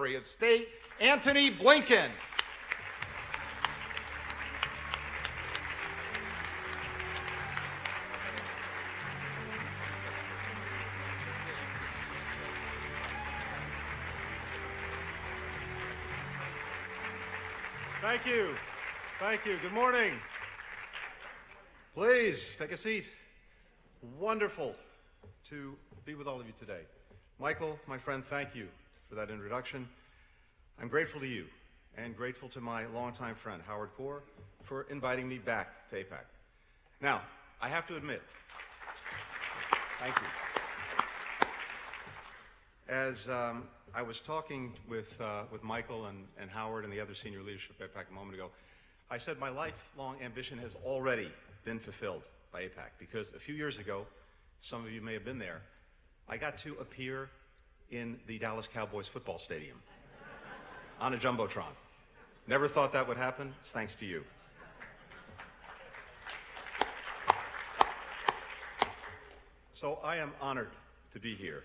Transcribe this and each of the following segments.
Secretary of State, Antony Blinken. Thank you. Thank you. Good morning. Please take a seat. Wonderful to be with all of you today. Michael, my friend, thank you for that introduction. I'm grateful to you and grateful to my longtime friend, Howard Kaur, for inviting me back to AIPAC. Now, I have to admit, thank you. As I was talking with Michael and Howard and the other senior leadership at AIPAC a moment ago, I said my lifelong ambition has already been fulfilled by AIPAC because a few years ago, some of you may have been there, I got to appear in the Dallas Cowboys football stadium on a Jumbotron. Never thought that would happen. It's thanks to you. So I am honored to be here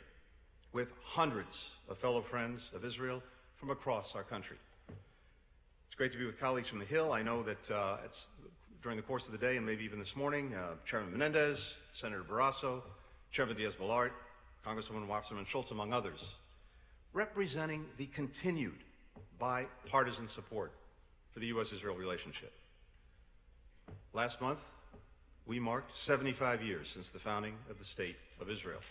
with hundreds of fellow friends of Israel from across our country. It's great to be with colleagues from the Hill. I know that it's during the course of the day and maybe even this morning, Chairman Menendez, Senator Barrasso, Chairman Diaz-Balart, Congresswoman Wasserman Schultz, among others, representing the continued bipartisan support for the U.S.-Israel relationship. Last month, we marked 75 years since the founding of the State of Israel.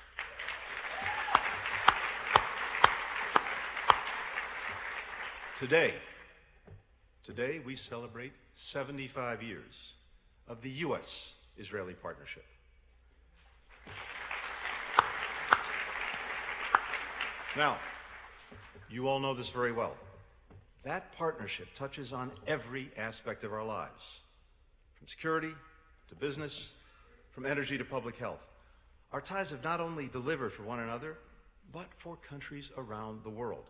Today we celebrate 75 years of the U.S.-Israeli partnership. Now, you all know this very well. That partnership touches on every aspect of our lives, from security to business, from energy to public health. Our ties have not only delivered for one another, but for countries around the world,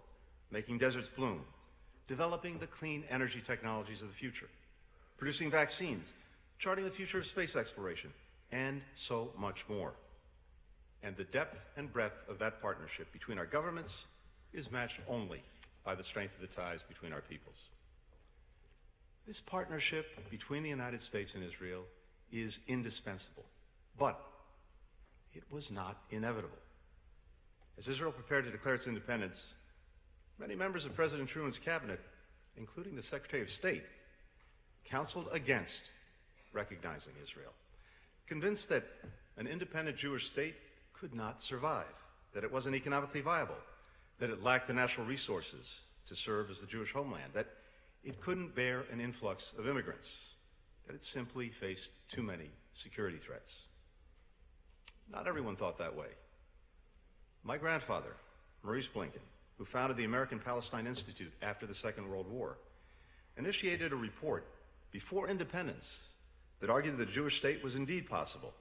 making deserts bloom, developing the clean energy technologies of the future, producing vaccines, charting the future of space exploration, and so much more. And the depth and breadth of that partnership between our governments is matched only by the strength of the ties between our peoples. This partnership between the United States and Israel is indispensable, but it was not inevitable. As Israel prepared to declare its independence, many members of President Truman's cabinet, including the Secretary of State, counseled against recognizing Israel, convinced that an independent Jewish state could not survive, that it wasn't economically viable, that it lacked the natural resources to serve as the Jewish homeland, that it couldn't bear an influx of immigrants, that it simply faced too many security threats. Not everyone thought that way. My grandfather, Maurice Blinken, who founded the American Palestine Institute after the Second World War, initiated a report before independence that argued that the Jewish state was indeed possible,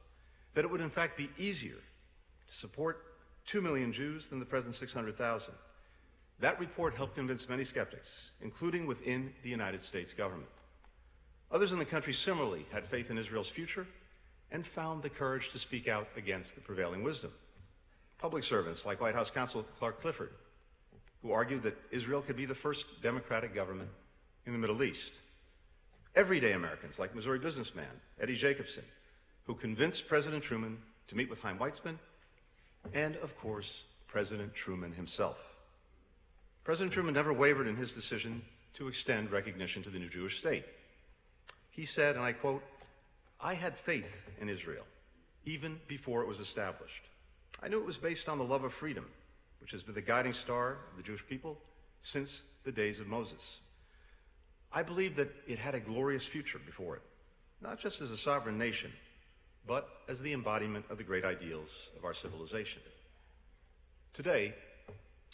that it would in fact be easier to support 2 million Jews than the present 600,000. That report helped convince many skeptics, including within the United States government. Others in the country similarly had faith in Israel's future and found the courage to speak out against the prevailing wisdom. Public servants like White House counsel Clark Clifford, who argued that Israel could be the first democratic government in the Middle East. Everyday Americans like Missouri businessman Eddie Jacobson, who convinced President Truman to meet with Chaim Weizmann, and of course, President Truman himself. President Truman never wavered in his decision to extend recognition to the new Jewish state. He said, and I quote, "I had faith in Israel, even before it was established. I knew it was based on the love of freedom, which has been the guiding star of the Jewish people since the days of Moses. I believe that it had a glorious future before it, not just as a sovereign nation, but as the embodiment of the great ideals of our civilization." Today,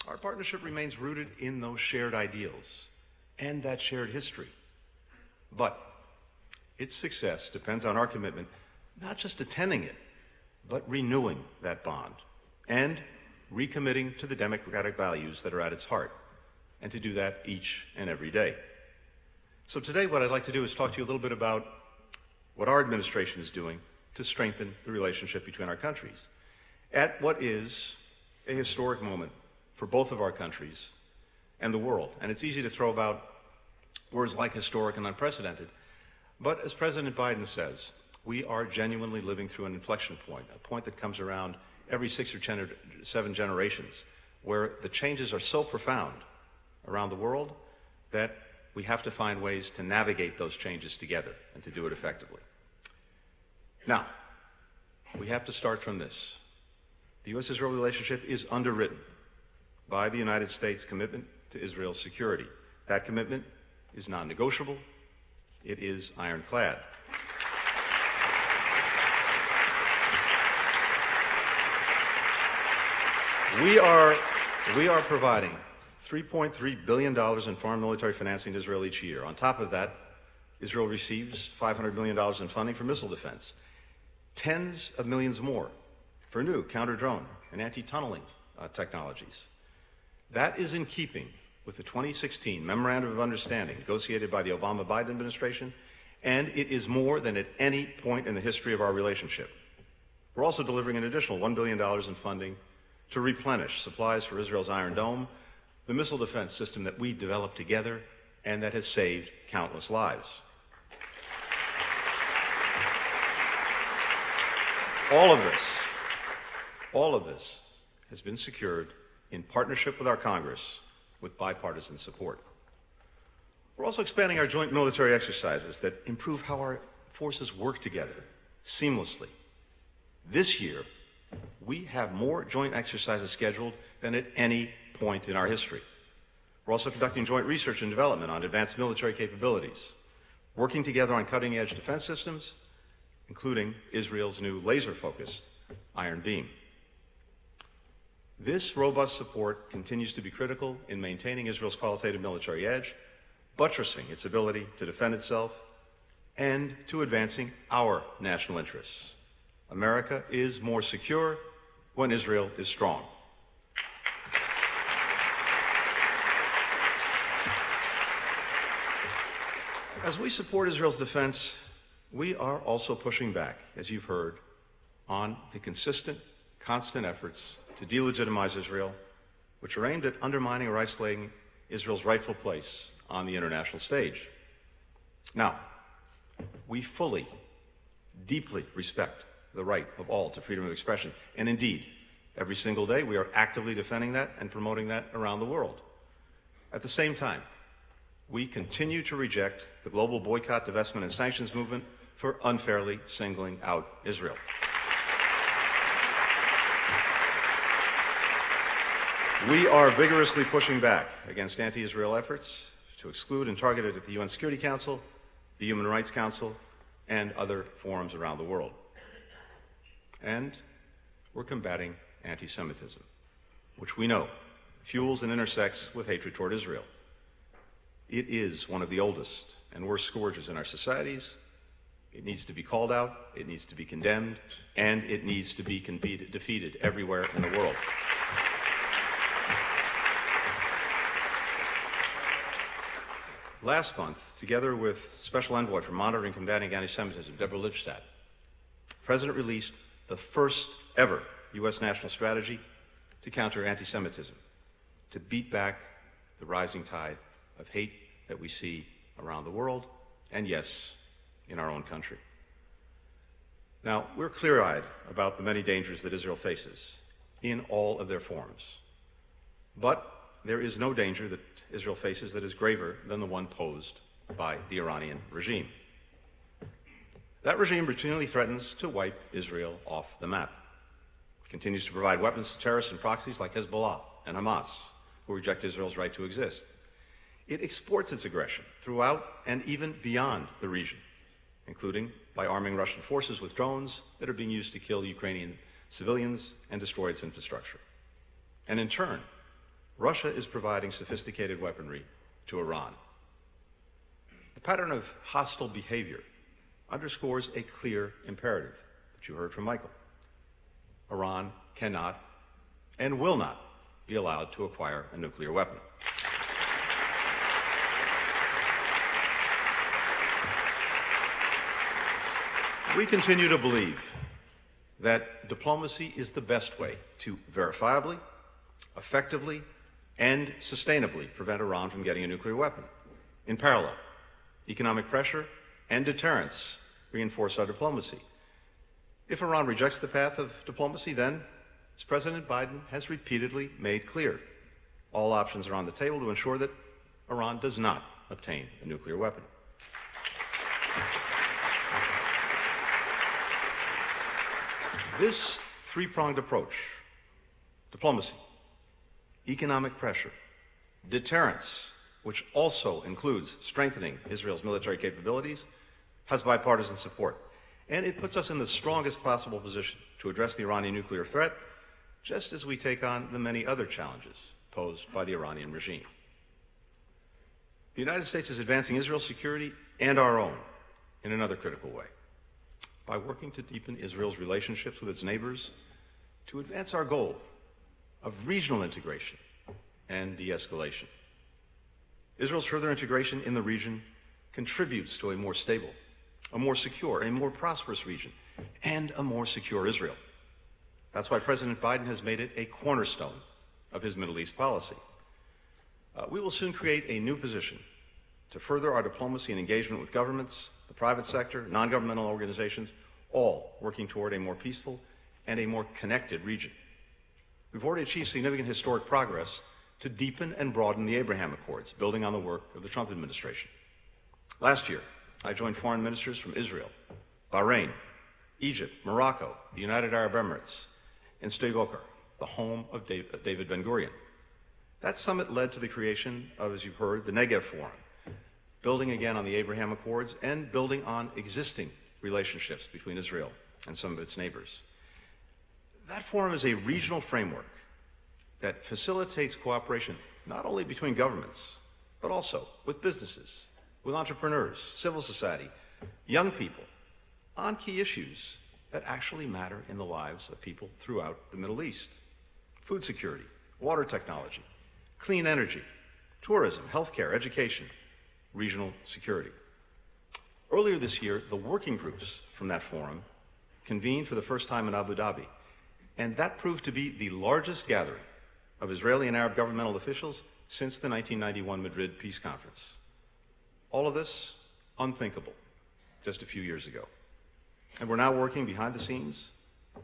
our partnership remains rooted in those shared ideals and that shared history. But its success depends on our commitment not just attending it, but renewing that bond and recommitting to the democratic values that are at its heart, and to do that each and every day. So today what I'd like to do is talk to you a little bit about what our administration is doing to strengthen the relationship between our countries at what is a historic moment for both of our countries and the world. And it's easy to throw about words like historic and unprecedented. But as President Biden says, we are genuinely living through an inflection point, a point that comes around every 6 or 7 generations, where the changes are so profound around the world that we have to find ways to navigate those changes together and to do it effectively. Now, we have to start from this. The U.S.-Israel relationship is underwritten by the United States' commitment to Israel's security. That commitment is non-negotiable. It is ironclad. We are providing $3.3 billion in foreign military financing to Israel each year. On top of that, Israel receives $500 million in funding for missile defense, tens of millions more for new counter-drone and anti-tunneling technologies. That is in keeping with the 2016 Memorandum of Understanding negotiated by the Obama-Biden administration, and it is more than at any point in the history of our relationship. We're also delivering an additional $1 billion in funding to replenish supplies for Israel's Iron Dome, the missile defense system that we developed together and that has saved countless lives. All of this has been secured in partnership with our Congress with bipartisan support. We're also expanding our joint military exercises that improve how our forces work together seamlessly. This year, we have more joint exercises scheduled than at any point in our history. We're also conducting joint research and development on advanced military capabilities, working together on cutting-edge defense systems, including Israel's new laser-focused Iron Beam. This robust support continues to be critical in maintaining Israel's qualitative military edge, buttressing its ability to defend itself, and to advancing our national interests. America is more secure when Israel is strong. As we support Israel's defense, we are also pushing back, as you've heard, on the consistent, constant efforts to delegitimize Israel, which are aimed at undermining or isolating Israel's rightful place on the international stage. Now, we fully, deeply respect the right of all to freedom of expression, and indeed, every single day we are actively defending that and promoting that around the world. At the same time, we continue to reject the global boycott, divestment, and sanctions movement for unfairly singling out Israel. We are vigorously pushing back against anti-Israel efforts to exclude and target it at the UN Security Council, the Human Rights Council, and other forums around the world. And we're combating anti-Semitism, which we know fuels and intersects with hatred toward Israel. It is one of the oldest and worst scourges in our societies. It needs to be called out, it needs to be condemned, and it needs to be defeated everywhere in the world. Last month, together with Special Envoy for Monitoring and Combating Anti-Semitism, Deborah Lipstadt, the President released the first ever U.S. national strategy to counter anti-Semitism, to beat back the rising tide of hate that we see around the world, and yes, in our own country. Now, we're clear-eyed about the many dangers that Israel faces in all of their forms. But there is no danger that Israel faces that is graver than the one posed by the Iranian regime. That regime routinely threatens to wipe Israel off the map. It continues to provide weapons to terrorists and proxies like Hezbollah and Hamas, who reject Israel's right to exist. It exports its aggression throughout and even beyond the region, including by arming Russian forces with drones that are being used to kill Ukrainian civilians and destroy its infrastructure. And in turn, Russia is providing sophisticated weaponry to Iran. The pattern of hostile behavior underscores a clear imperative that you heard from Michael. Iran cannot and will not be allowed to acquire a nuclear weapon. We continue to believe that diplomacy is the best way to verifiably, effectively, and sustainably prevent Iran from getting a nuclear weapon. In parallel, economic pressure and deterrence reinforce our diplomacy. If Iran rejects the path of diplomacy, then, as President Biden has repeatedly made clear, all options are on the table to ensure that Iran does not obtain a nuclear weapon. This three-pronged approach, diplomacy, economic pressure, deterrence, which also includes strengthening Israel's military capabilities, has bipartisan support. And it puts us in the strongest possible position to address the Iranian nuclear threat, just as we take on the many other challenges posed by the Iranian regime. The United States is advancing Israel's security and our own in another critical way, by working to deepen Israel's relationships with its neighbors, to advance our goal of regional integration and de-escalation. Israel's further integration in the region contributes to a more stable, a more secure, a more prosperous region, and a more secure Israel. That's why President Biden has made it a cornerstone of his Middle East policy. We will soon create a new position to further our diplomacy and engagement with governments, the private sector, non-governmental organizations, all working toward a more peaceful and a more connected region. We've already achieved significant historic progress to deepen and broaden the Abraham Accords, building on the work of the Trump administration. Last year, I joined foreign ministers from Israel, Bahrain, Egypt, Morocco, the United Arab Emirates, and Sde-Boker, the home of David Ben-Gurion. That summit led to the creation of, as you've heard, the Negev Forum, building again on the Abraham Accords and building on existing relationships between Israel and some of its neighbors. That forum is a regional framework that facilitates cooperation not only between governments, but also with businesses, with entrepreneurs, civil society, young people, on key issues that actually matter in the lives of people throughout the Middle East. Food security, water technology, clean energy, tourism, healthcare, education, regional security. Earlier this year, the working groups from that forum convened for the first time in Abu Dhabi, and that proved to be the largest gathering of Israeli and Arab governmental officials since the 1991 Madrid Peace Conference. All of this, unthinkable just a few years ago. And we're now working behind the scenes,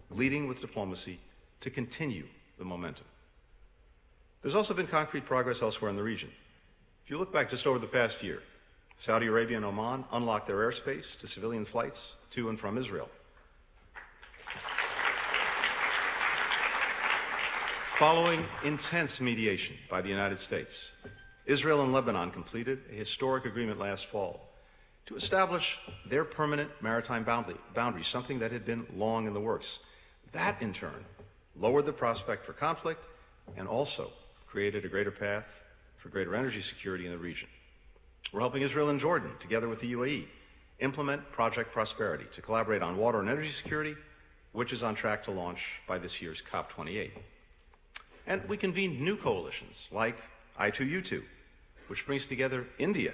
leading with diplomacy to continue the momentum. There's also been concrete progress elsewhere in the region. If you look back just over the past year, Saudi Arabia and Oman unlocked their airspace to civilian flights to and from Israel. Following intense mediation by the United States, Israel and Lebanon completed a historic agreement last fall to establish their permanent maritime boundary, something that had been long in the works. That, in turn, lowered the prospect for conflict and also created a greater path for greater energy security in the region. We're helping Israel and Jordan, together with the UAE, implement Project Prosperity to collaborate on water and energy security, which is on track to launch by this year's COP28. And we convened new coalitions like I2U2, which brings together India,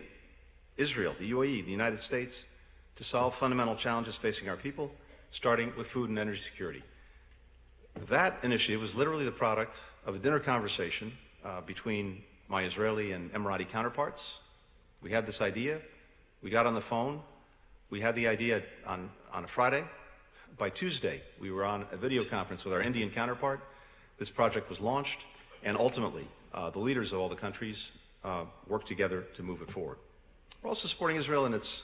Israel, the UAE, the United States, to solve fundamental challenges facing our people, starting with food and energy security. That initiative was literally the product of a dinner conversation between my Israeli and Emirati counterparts. We had this idea, we got on the phone, we had the idea on a Friday. By Tuesday, we were on a video conference with our Indian counterpart. This project was launched, and ultimately, the leaders of all the countries worked together to move it forward. We're also supporting Israel in its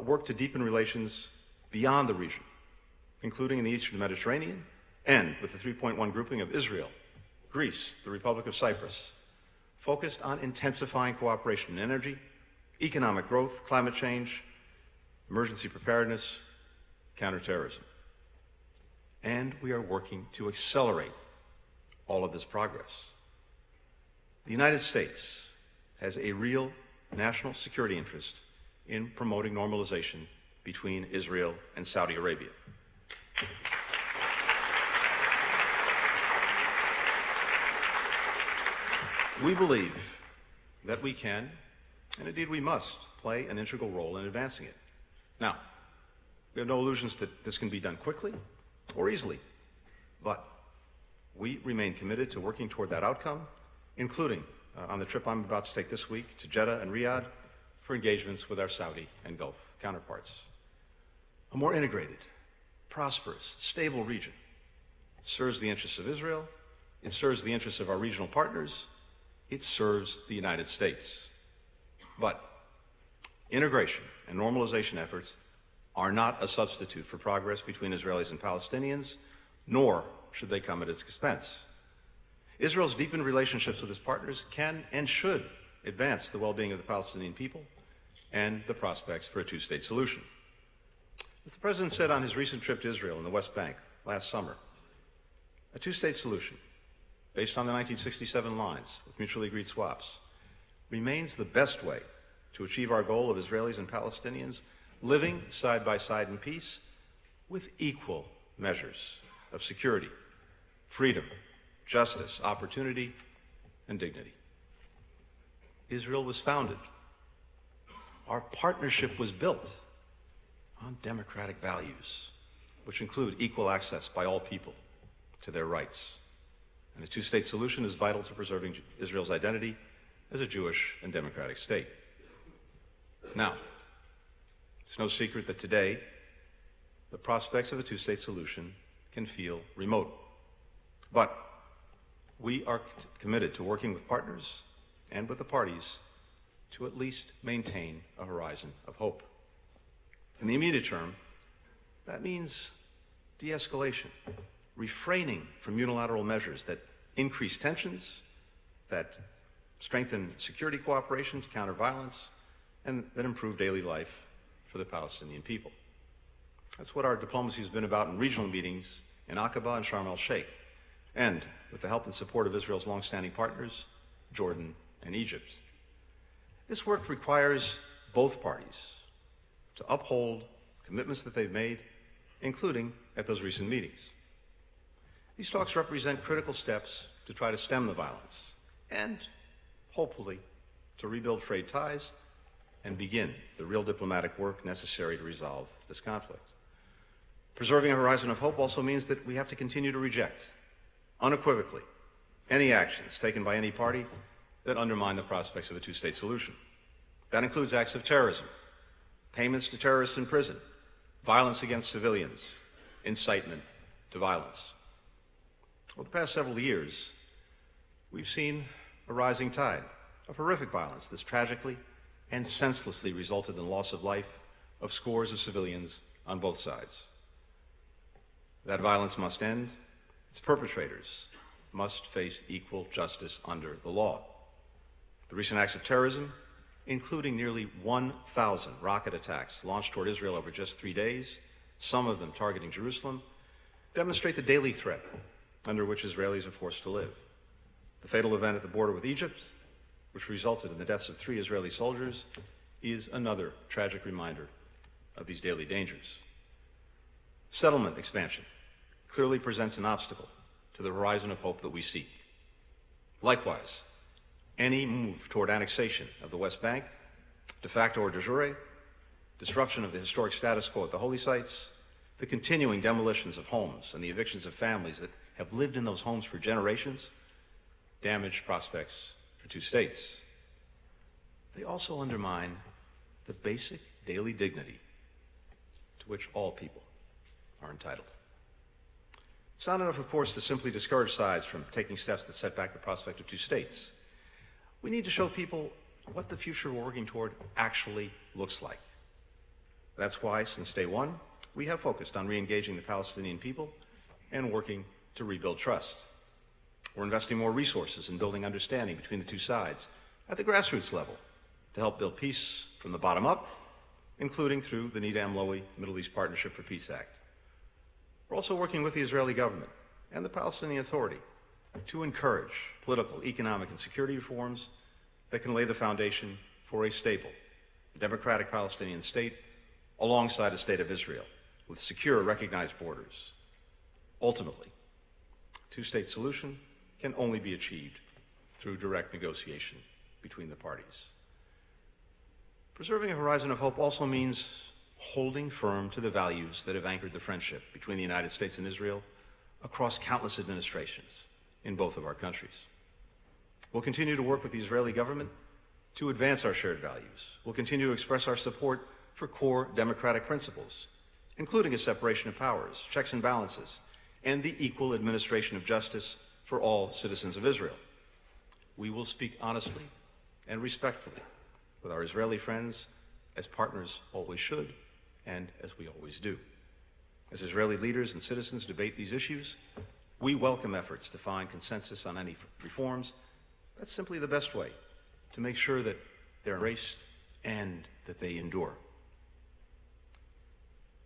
work to deepen relations beyond the region, including in the Eastern Mediterranean, and with the 3.1 grouping of Israel, Greece, the Republic of Cyprus, focused on intensifying cooperation in energy, economic growth, climate change, emergency preparedness, counterterrorism. And we are working to accelerate all of this progress. The United States has a real national security interest in promoting normalization between Israel and Saudi Arabia. We believe that we can, and indeed we must, play an integral role in advancing it. Now, we have no illusions that this can be done quickly or easily, but we remain committed to working toward that outcome including on the trip I'm about to take this week to Jeddah and Riyadh for engagements with our Saudi and Gulf counterparts. A more integrated, prosperous, stable region serves the interests of Israel, it serves the interests of our regional partners, it serves the United States. But integration and normalization efforts are not a substitute for progress between Israelis and Palestinians, nor should they come at its expense. Israel's deepened relationships with its partners can and should advance the well-being of the Palestinian people and the prospects for a two-state solution. As the President said on his recent trip to Israel and the West Bank last summer, a two-state solution, based on the 1967 lines with mutually agreed swaps, remains the best way to achieve our goal of Israelis and Palestinians living side by side in peace with equal measures of security, freedom, justice, opportunity, and dignity. Israel was founded. Our partnership was built on democratic values, which include equal access by all people to their rights. And the two-state solution is vital to preserving Israel's identity as a Jewish and democratic state. Now, it's no secret that today, the prospects of a two-state solution can feel remote. But we are committed to working with partners and with the parties to at least maintain a horizon of hope. In the immediate term, that means de-escalation, refraining from unilateral measures that increase tensions, that strengthen security cooperation to counter violence, and that improve daily life for the Palestinian people. That's what our diplomacy has been about in regional meetings in Aqaba and Sharm el-Sheikh, and with the help and support of Israel's longstanding partners, Jordan and Egypt. This work requires both parties to uphold commitments that they've made, including at those recent meetings. These talks represent critical steps to try to stem the violence and, hopefully, to rebuild frayed ties and begin the real diplomatic work necessary to resolve this conflict. Preserving a horizon of hope also means that we have to continue to reject, unequivocally, any actions taken by any party that undermine the prospects of a two-state solution. That includes acts of terrorism, payments to terrorists in prison, violence against civilians, incitement to violence. Over the past several years, we've seen a rising tide of horrific violence that's tragically and senselessly resulted in the loss of life of scores of civilians on both sides. That violence must end. Its perpetrators must face equal justice under the law. The recent acts of terrorism, including nearly 1,000 rocket attacks launched toward Israel over just 3 days, some of them targeting Jerusalem, demonstrate the daily threat under which Israelis are forced to live. The fatal event at the border with Egypt, which resulted in the deaths of 3 Israeli soldiers, is another tragic reminder of these daily dangers. Settlement expansion clearly presents an obstacle to the horizon of hope that we seek. Likewise, any move toward annexation of the West Bank, de facto or de jure, disruption of the historic status quo at the holy sites, the continuing demolitions of homes and the evictions of families that have lived in those homes for generations, damage prospects for two states. They also undermine the basic daily dignity to which all people are entitled. It's not enough, of course, to simply discourage sides from taking steps that set back the prospect of two states. We need to show people what the future we're working toward actually looks like. That's why, since day one, we have focused on re-engaging the Palestinian people and working to rebuild trust. We're investing more resources in building understanding between the two sides at the grassroots level to help build peace from the bottom up, including through the Nida Amlowi Middle East Partnership for Peace Act. We're also working with the Israeli government and the Palestinian Authority to encourage political, economic, and security reforms that can lay the foundation for a stable, democratic Palestinian state alongside a state of Israel with secure, recognized borders. Ultimately, a two-state solution can only be achieved through direct negotiation between the parties. Preserving a horizon of hope also means holding firm to the values that have anchored the friendship between the United States and Israel across countless administrations in both of our countries. We'll continue to work with the Israeli government to advance our shared values. We'll continue to express our support for core democratic principles, including a separation of powers, checks and balances, and the equal administration of justice for all citizens of Israel. We will speak honestly and respectfully with our Israeli friends, as partners always should, and as we always do. As Israeli leaders and citizens debate these issues, we welcome efforts to find consensus on any reforms. That's simply the best way to make sure that they're embraced and that they endure.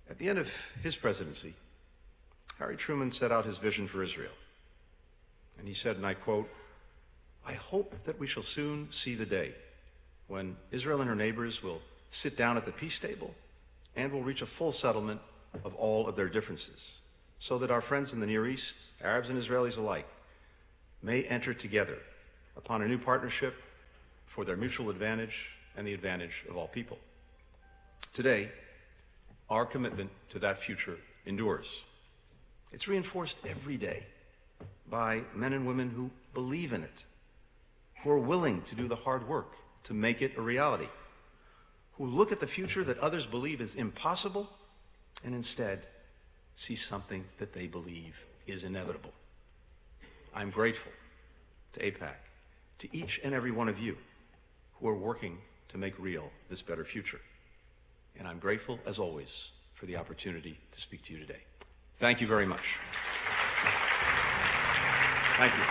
At the end of his presidency, Harry Truman set out his vision for Israel. And he said, and I quote, "I hope that we shall soon see the day when Israel and her neighbors will sit down at the peace table and will reach a full settlement of all of their differences, so that our friends in the Near East, Arabs and Israelis alike, may enter together upon a new partnership for their mutual advantage and the advantage of all people." Today, our commitment to that future endures. It's reinforced every day by men and women who believe in it, who are willing to do the hard work to make it a reality, who look at the future that others believe is impossible and instead see something that they believe is inevitable. I'm grateful to AIPAC, to each and every one of you who are working to make real this better future. And I'm grateful, as always, for the opportunity to speak to you today. Thank you very much. Thank you.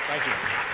Thank you.